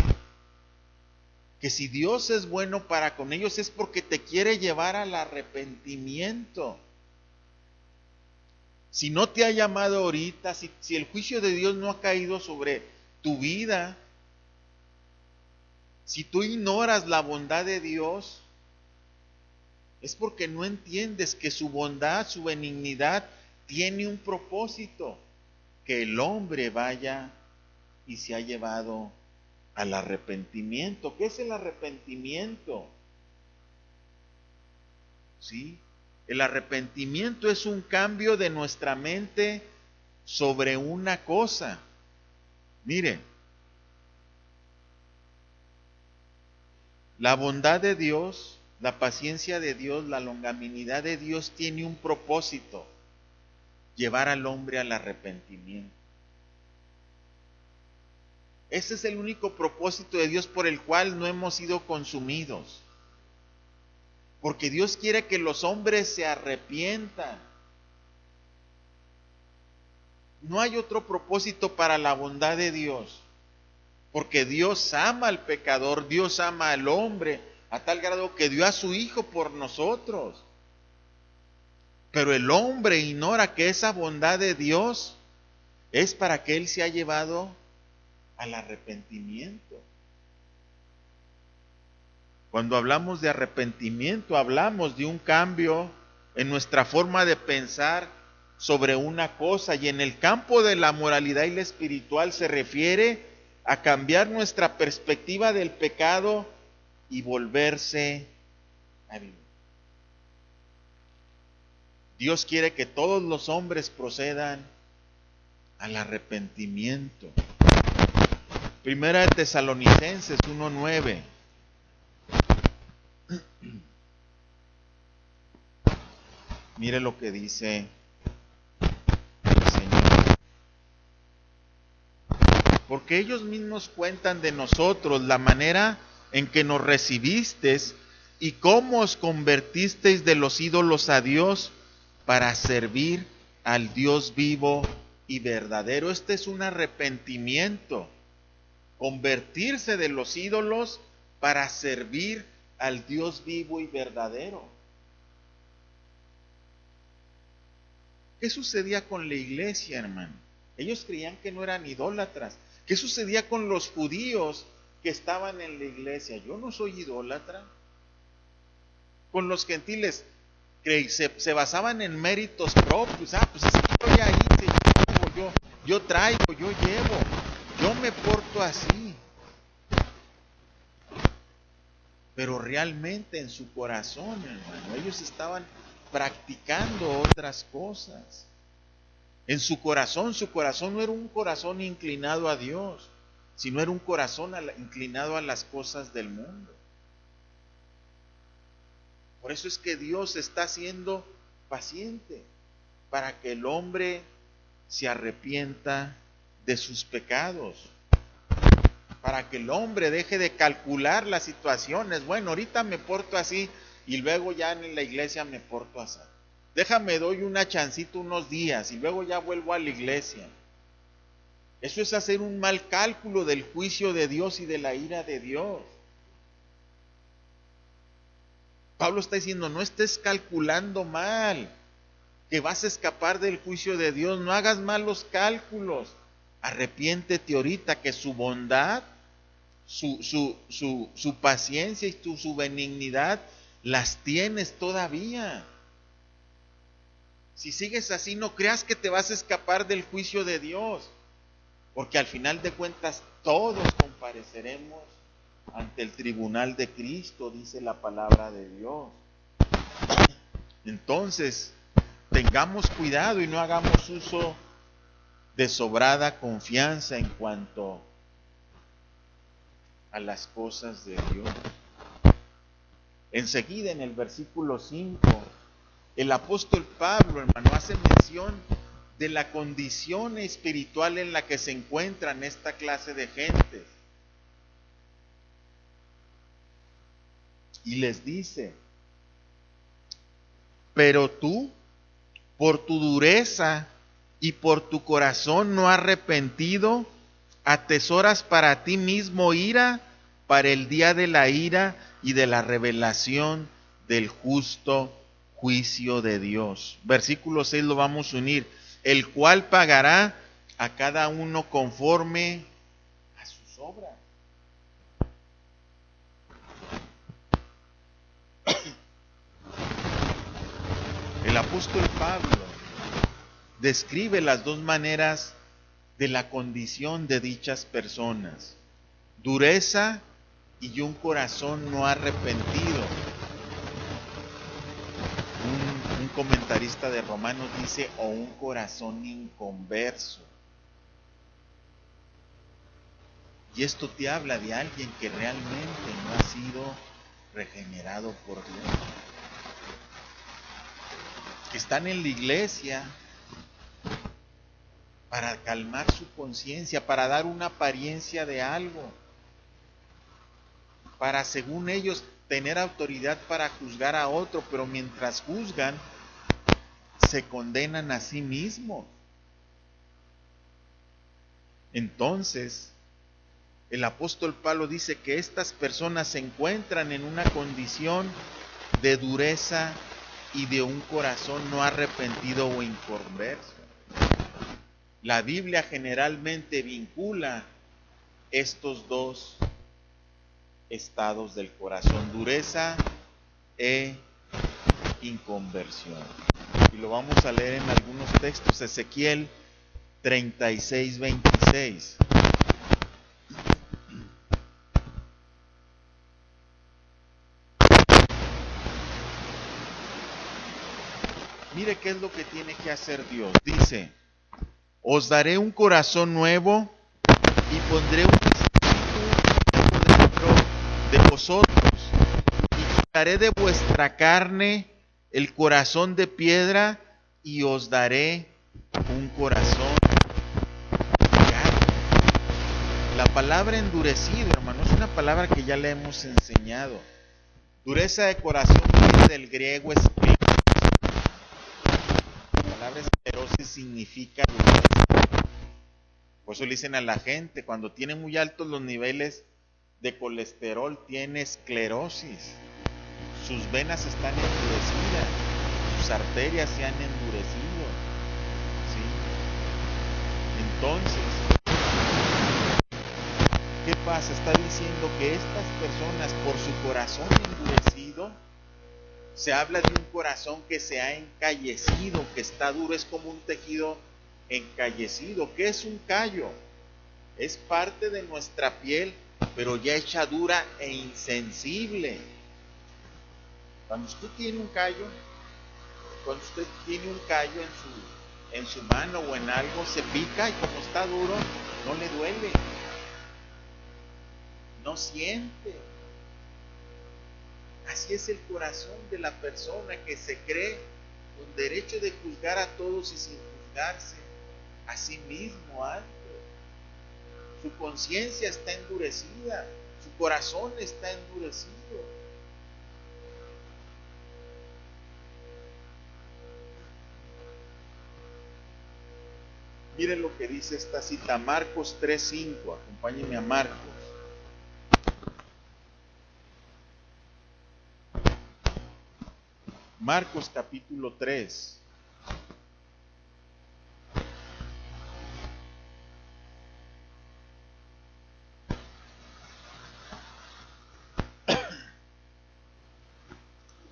que si Dios es bueno para con ellos es porque te quiere llevar al arrepentimiento. Si no te ha llamado ahorita, si el juicio de Dios no ha caído sobre tu vida, si tú ignoras la bondad de Dios, es porque no entiendes que su bondad, su benignidad tiene un propósito, que el hombre vaya y se ha llevado al arrepentimiento. ¿Qué es el arrepentimiento? ¿Sí? El arrepentimiento es un cambio de nuestra mente sobre una cosa. Mire, la bondad de Dios, la paciencia de Dios, la longanimidad de Dios tiene un propósito: llevar al hombre al arrepentimiento. Ese es el único propósito de Dios por el cual no hemos sido consumidos. Porque Dios quiere que los hombres se arrepientan. No hay otro propósito para la bondad de Dios. Porque Dios ama al pecador, Dios ama al hombre, a tal grado que dio a su Hijo por nosotros. Pero el hombre ignora que esa bondad de Dios es para que Él se ha llevado al arrepentimiento. Cuando hablamos de arrepentimiento, hablamos de un cambio en nuestra forma de pensar sobre una cosa, y en el campo de la moralidad y la espiritual se refiere a cambiar nuestra perspectiva del pecado y volverse a vivir. Dios quiere que todos los hombres procedan al arrepentimiento. Primera de Tesalonicenses 1:9. Mire lo que dice el Señor. Porque ellos mismos cuentan de nosotros la manera en que nos recibisteis y cómo os convertisteis de los ídolos a Dios para servir al Dios vivo y verdadero. Este es un arrepentimiento. convertirse de los ídolos para servir al Dios vivo y verdadero. ¿Qué sucedía con la iglesia, hermano? Ellos creían que no eran idólatras. ¿Qué sucedía con los judíos que estaban en la iglesia? Yo no soy idólatra. Con los gentiles se basaban en méritos propios. Pues es que yo ya hice, yo traigo, yo llevo, yo me porto así. Pero realmente en su corazón, hermano, ellos estaban practicando otras cosas. En su corazón no era un corazón inclinado a Dios, sino era un corazón inclinado a las cosas del mundo. Por eso es que Dios está siendo paciente, para que el hombre se arrepienta de sus pecados, para que el hombre deje de calcular las situaciones. Bueno, ahorita me porto así y luego ya en la iglesia me porto así. Déjame, doy una chancita unos días y luego ya vuelvo a la iglesia. Eso es hacer un mal cálculo del juicio de Dios y de la ira de Dios. Pablo está diciendo, no estés calculando mal, que vas a escapar del juicio de Dios. No hagas malos cálculos. Arrepiéntete ahorita, que su bondad, su paciencia y su benignidad las tienes todavía. Si sigues así, no creas que te vas a escapar del juicio de Dios, porque al final de cuentas todos compareceremos ante el tribunal de Cristo, dice la palabra de Dios. Entonces, tengamos cuidado y no hagamos uso de sobrada confianza en cuanto a las cosas de Dios. Enseguida, en el versículo 5, el apóstol Pablo, hermano, hace mención de la condición espiritual en la que se encuentran esta clase de gentes. Y les dice, pero tú, por tu dureza y por tu corazón no arrepentido, atesoras para ti mismo ira para el día de la ira y de la revelación del justo juicio de Dios. Versículo 6 lo vamos a unir. El cual pagará a cada uno conforme a sus obras. El apóstol Pablo describe las dos maneras de la condición de dichas personas: dureza y un corazón no arrepentido. Un comentarista de Romanos dice, o un corazón inconverso. Y esto te habla de alguien que realmente no ha sido regenerado por Dios. Que están en la iglesia para calmar su conciencia, para dar una apariencia de algo, para, según ellos, tener autoridad para juzgar a otro, pero mientras juzgan, se condenan a sí mismos. Entonces, el apóstol Pablo dice que estas personas se encuentran en una condición de dureza y de un corazón no arrepentido o inconverso. La Biblia generalmente vincula estos dos estados del corazón, dureza e inconversión. Y lo vamos a leer en algunos textos. Ezequiel 36:26. Mire qué es lo que tiene que hacer Dios. Dice, os daré un corazón nuevo y pondré un espíritu dentro de vosotros y quitaré de vuestra carne el corazón de piedra y os daré un corazón de carne. La palabra endurecido, hermano, es una palabra que ya le hemos enseñado. Dureza de corazón viene del griego esclerosis. La palabra esclerosis significa dureza. Por eso le dicen a la gente, cuando tiene muy altos los niveles de colesterol, tiene esclerosis. Sus venas están endurecidas, sus arterias se han endurecido. ¿Sí? Entonces, ¿qué pasa? Está diciendo que estas personas, por su corazón endurecido, se habla de un corazón que se ha encallecido, que está duro, es como un tejido encallecido. ¿Qué es un callo? Es parte de nuestra piel, pero ya hecha dura e insensible. Cuando usted tiene un callo en su mano o en algo, se pica y como está duro, no le duele, no siente. Así es el corazón de la persona que se cree con derecho de juzgar a todos y sin juzgarse a sí mismo antes. Su conciencia está endurecida, su corazón está endurecido. Miren lo que dice esta cita, Marcos 3:5. Acompáñenme a Marcos. Marcos capítulo 3.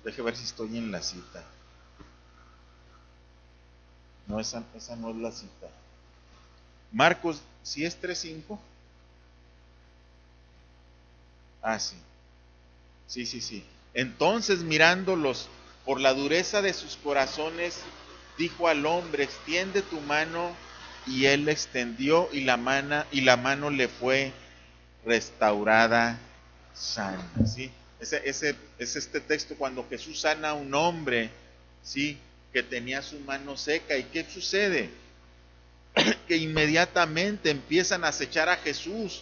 Deje ver si estoy en la cita. No, esa no es la cita. Marcos, ¿sí es 3:5? Ah, sí. Sí. Entonces, mirándolos por la dureza de sus corazones, dijo al hombre, extiende tu mano, y él la extendió, y la mano le fue restaurada sana. ¿Sí? Ese es este texto cuando Jesús sana a un hombre, ¿sí?, que tenía su mano seca. ¿Y qué sucede? Que inmediatamente empiezan a acechar a Jesús,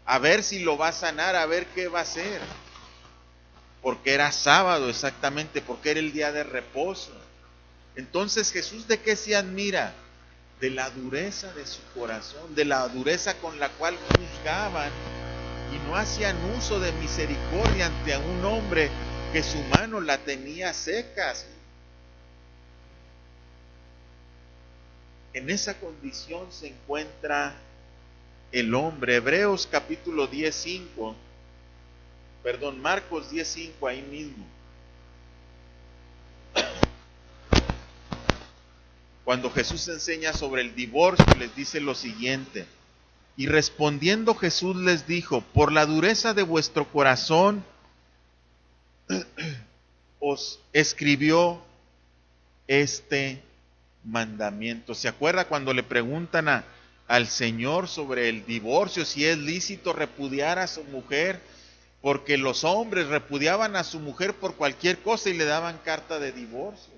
a ver si lo va a sanar, a ver qué va a hacer. Porque era sábado exactamente, porque era el día de reposo. Entonces, ¿Jesús de qué se admira? De la dureza de su corazón, de la dureza con la cual juzgaban y no hacían uso de misericordia ante un hombre que su mano la tenía seca. En esa condición se encuentra el hombre. Hebreos capítulo 10:5, Marcos 10:5, ahí mismo. Cuando Jesús enseña sobre el divorcio, les dice lo siguiente: y respondiendo Jesús les dijo, por la dureza de vuestro corazón os escribió este mandamiento. ¿Se acuerda cuando le preguntan al Señor sobre el divorcio, si es lícito repudiar a su mujer? Porque los hombres repudiaban a su mujer por cualquier cosa y le daban carta de divorcio.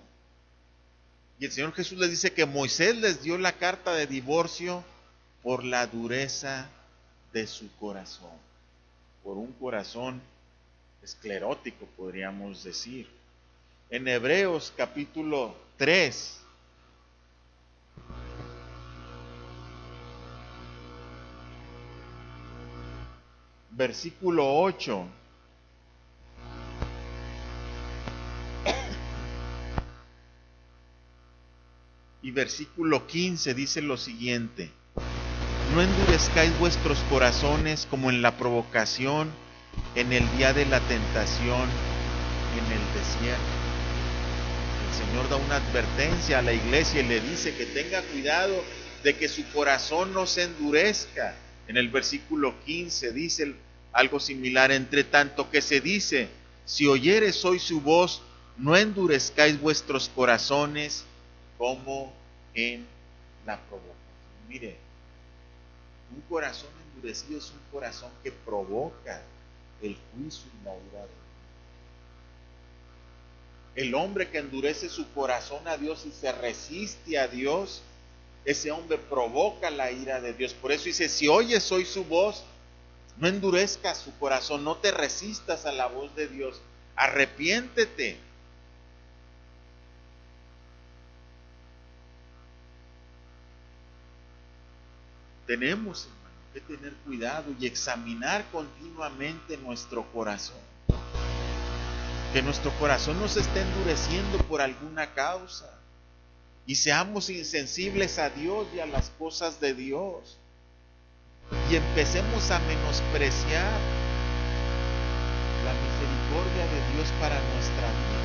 Y el Señor Jesús les dice que Moisés les dio la carta de divorcio por la dureza de su corazón, por un corazón esclerótico, podríamos decir. En Hebreos capítulo 3, versículo 8, y versículo 15 dice lo siguiente: no endurezcáis vuestros corazones como en la provocación, en el día de la tentación, en el desierto. El Señor da una advertencia a la iglesia y le dice que tenga cuidado de que su corazón no se endurezca. En el versículo 15 dice algo similar: entre tanto que se dice, si oyereis hoy su voz, no endurezcáis vuestros corazones como en la provocación. Mire, un corazón endurecido es un corazón que provoca el juicio y la ira de Dios. El hombre que endurece su corazón a Dios y se resiste a Dios, ese hombre provoca la ira de Dios. Por eso dice, si oyes hoy su voz, no endurezcas su corazón, no te resistas a la voz de Dios, arrepiéntete. Tenemos, hermano, que tener cuidado y examinar continuamente nuestro corazón. Que nuestro corazón no se esté endureciendo por alguna causa. Y seamos insensibles a Dios y a las cosas de Dios. Y empecemos a menospreciar la misericordia de Dios para nuestra vida.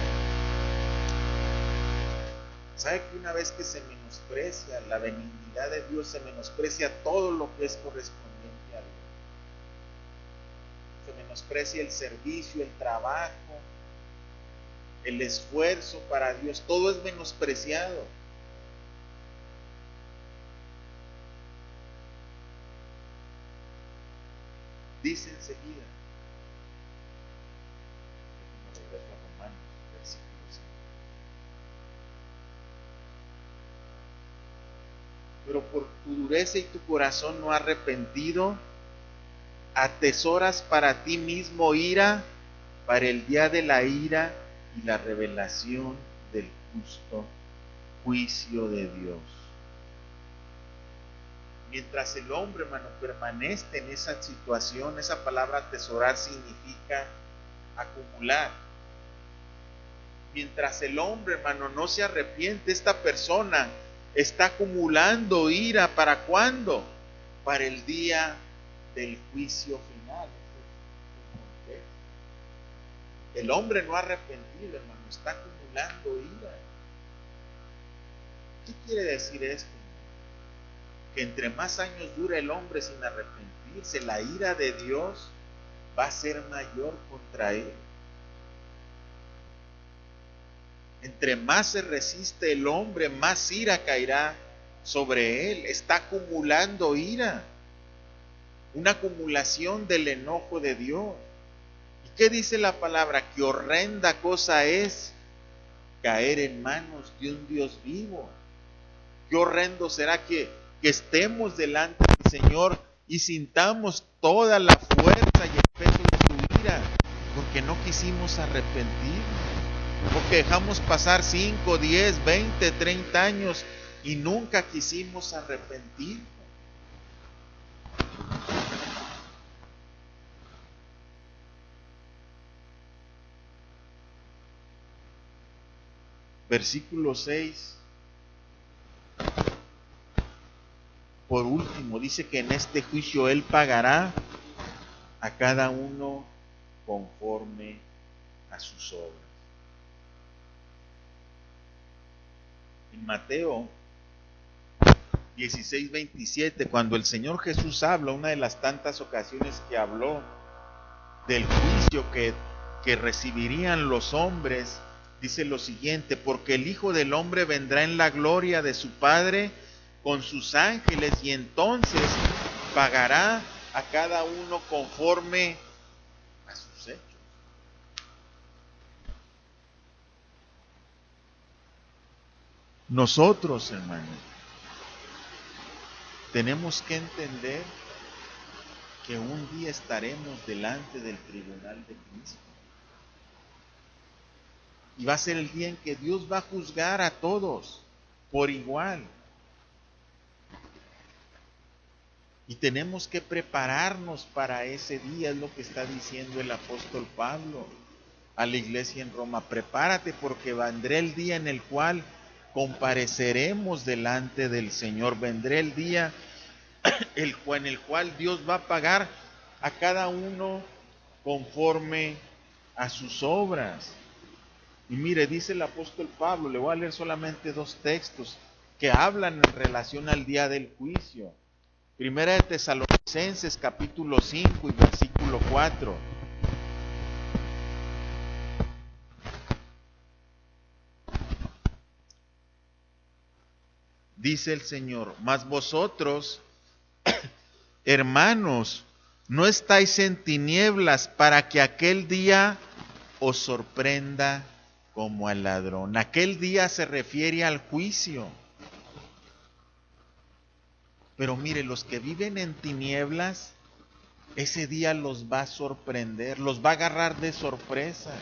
¿Sabe que una vez que se menosprecia la benignidad de Dios, se menosprecia todo lo que es correspondiente a Dios? Se menosprecia el servicio, el trabajo, el esfuerzo para Dios, todo es menospreciado. Dice enseguida, regreso a Romanos, versículo 5. Pero por tu dureza y tu corazón no arrepentido, atesoras para ti mismo ira para el día de la ira y la revelación del justo juicio de Dios. Mientras el hombre, hermano, permanece en esa situación, esa palabra atesorar significa acumular. Mientras el hombre, hermano, no se arrepiente, esta persona está acumulando ira. ¿Para cuándo? Para el día del juicio final. El hombre no arrepentido, hermano, está acumulando ira. ¿Qué quiere decir esto? Que entre más años dura el hombre sin arrepentirse, la ira de Dios va a ser mayor contra él. Entre más se resiste el hombre, más ira caerá sobre él. Está acumulando ira. Una acumulación del enojo de Dios. ¿Y qué dice la palabra? Que horrenda cosa es caer en manos de un Dios vivo. Qué horrendo será que estemos delante del Señor y sintamos toda la fuerza y el peso de su ira, porque no quisimos arrepentirnos, porque dejamos pasar 5, 10, 20, 30 años y nunca quisimos arrepentirnos. Versículo 6. Por último, dice que en este juicio Él pagará a cada uno conforme a sus obras. En Mateo 16:27, cuando el Señor Jesús habla, una de las tantas ocasiones que habló del juicio que recibirían los hombres, dice lo siguiente: porque el Hijo del Hombre vendrá en la gloria de su Padre con sus ángeles, y entonces pagará a cada uno conforme a sus hechos. Nosotros, hermanos, tenemos que entender que un día estaremos delante del tribunal de Cristo. Y va a ser el día en que Dios va a juzgar a todos por igual. Y tenemos que prepararnos para ese día, es lo que está diciendo el apóstol Pablo a la iglesia en Roma. Prepárate, porque vendrá el día en el cual compareceremos delante del Señor. Vendrá el día en el cual Dios va a pagar a cada uno conforme a sus obras. Y mire, dice el apóstol Pablo, le voy a leer solamente 2 textos que hablan en relación al día del juicio. Primera de Tesalonicenses, capítulo 5 y versículo 4. Dice el Señor: mas vosotros, hermanos, no estáis en tinieblas para que aquel día os sorprenda como al ladrón. Aquel día se refiere al juicio. Pero mire, los que viven en tinieblas, ese día los va a sorprender, los va a agarrar de sorpresa.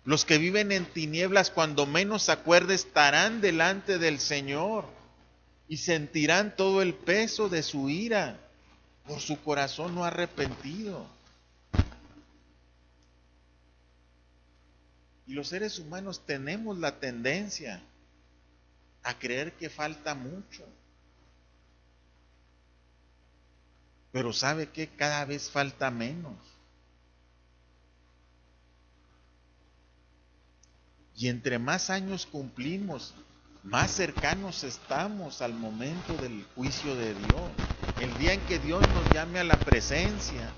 Los que viven en tinieblas, cuando menos se acuerde, estarán delante del Señor. y sentirán todo el peso de su ira por su corazón no arrepentido. Y los seres humanos tenemos la tendencia a creer que falta mucho. Pero ¿sabe qué? Cada vez falta menos. Y entre más años cumplimos, más cercanos estamos al momento del juicio de Dios. El día en que Dios nos llame a la presencia,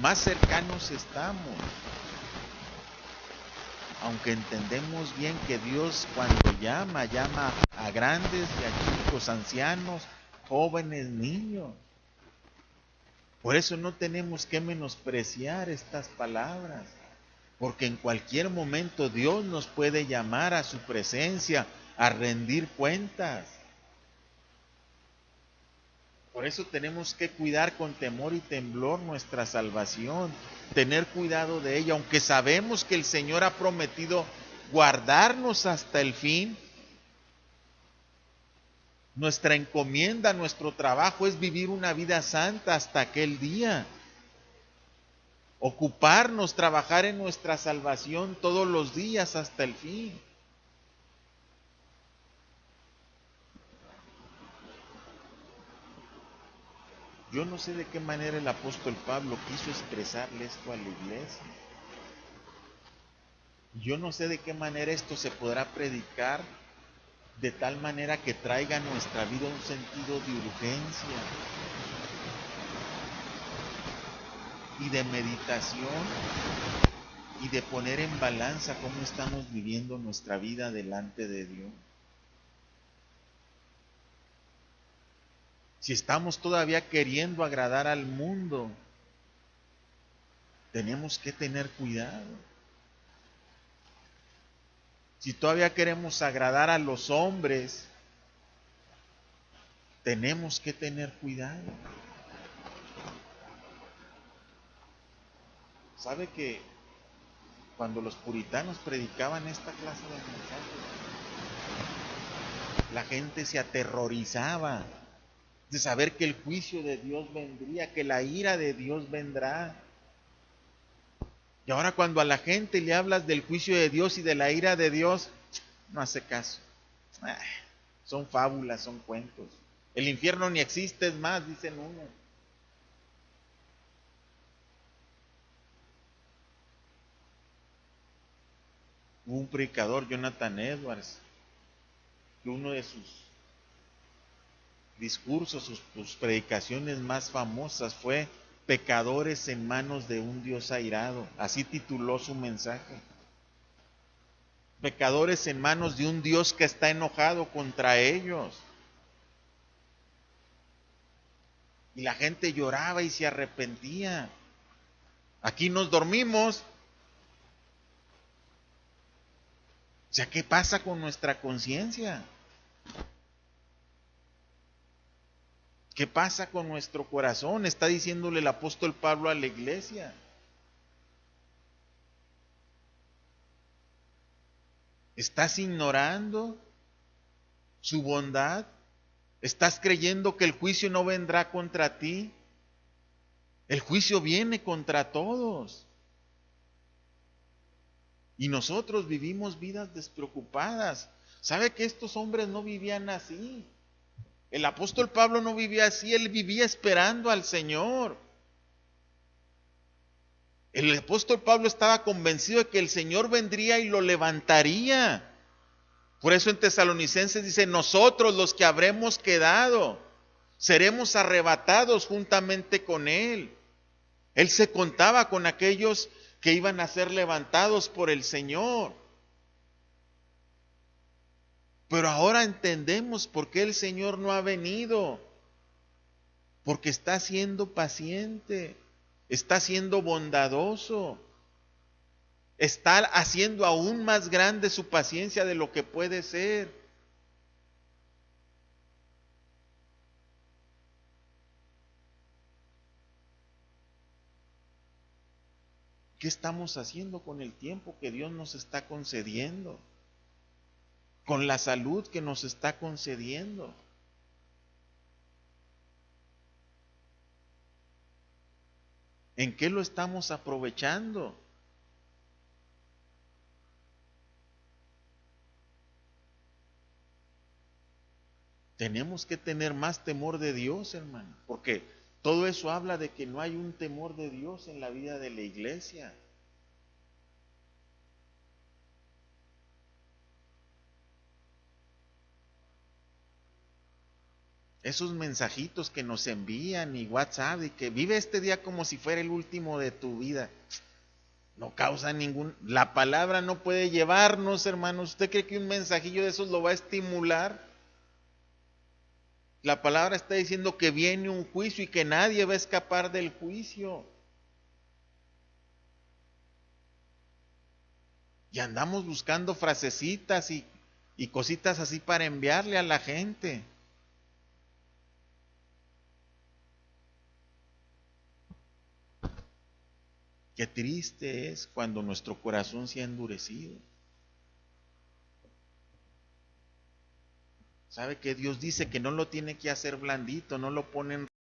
más cercanos estamos. Aunque entendemos bien que Dios cuando llama a grandes y a chicos, ancianos, jóvenes, niños. Por eso no tenemos que menospreciar estas palabras, porque en cualquier momento Dios nos puede llamar a su presencia, a rendir cuentas. Por eso tenemos que cuidar con temor y temblor nuestra salvación, tener cuidado de ella, aunque sabemos que el Señor ha prometido guardarnos hasta el fin. Nuestra encomienda, nuestro trabajo es vivir una vida santa hasta aquel día. Ocuparnos, trabajar en nuestra salvación todos los días hasta el fin. Yo no sé de qué manera el apóstol Pablo quiso expresarle esto a la iglesia. Yo no sé de qué manera esto se podrá predicar de tal manera que traiga a nuestra vida un sentido de urgencia y de meditación y de poner en balanza cómo estamos viviendo nuestra vida delante de Dios. Si estamos todavía queriendo agradar al mundo, tenemos que tener cuidado. Si todavía queremos agradar a los hombres, tenemos que tener cuidado. ¿Sabe que cuando los puritanos predicaban esta clase de mensajes, la gente se aterrorizaba de saber que el juicio de Dios vendría, que la ira de Dios vendrá? Y ahora cuando a la gente le hablas del juicio de Dios y de la ira de Dios, no hace caso. Son fábulas, son cuentos. El infierno ni existe, es más, dicen uno. Hubo un predicador, Jonathan Edwards, que uno de sus discursos, sus predicaciones más famosas fue "Pecadores en manos de un Dios airado". Así tituló su mensaje. Pecadores en manos de un Dios que está enojado contra ellos. Y la gente lloraba y se arrepentía. Aquí nos dormimos. O sea, ¿qué pasa con nuestra conciencia? ¿Qué pasa con nuestro corazón? Está diciéndole el apóstol Pablo a la iglesia. ¿Estás ignorando su bondad? ¿Estás creyendo que el juicio no vendrá contra ti? El juicio viene contra todos. Y nosotros vivimos vidas despreocupadas. ¿Sabe que estos hombres no vivían así? El apóstol Pablo no vivía así, él vivía esperando al Señor. El apóstol Pablo estaba convencido de que el Señor vendría y lo levantaría. Por eso en Tesalonicenses dice: nosotros los que habremos quedado, seremos arrebatados juntamente con Él. Él se contaba con aquellos que iban a ser levantados por el Señor. Pero ahora entendemos por qué el Señor no ha venido. Porque está siendo paciente, está siendo bondadoso, está haciendo aún más grande su paciencia de lo que puede ser. ¿Qué estamos haciendo con el tiempo que Dios nos está concediendo? Con la salud que nos está concediendo. ¿En qué lo estamos aprovechando? Tenemos que tener más temor de Dios, hermano, porque todo eso habla de que no hay un temor de Dios en la vida de la iglesia. Esos mensajitos que nos envían y WhatsApp y que vive este día como si fuera el último de tu vida, no causa la palabra no puede llevarnos, hermanos. ¿Usted cree que un mensajillo de esos lo va a estimular? La palabra está diciendo que viene un juicio y que nadie va a escapar del juicio. Y andamos buscando frasecitas y cositas así para enviarle a la gente. Qué triste es cuando nuestro corazón se ha endurecido. ¿Sabe que Dios dice que no lo tiene que hacer blandito, no lo pone en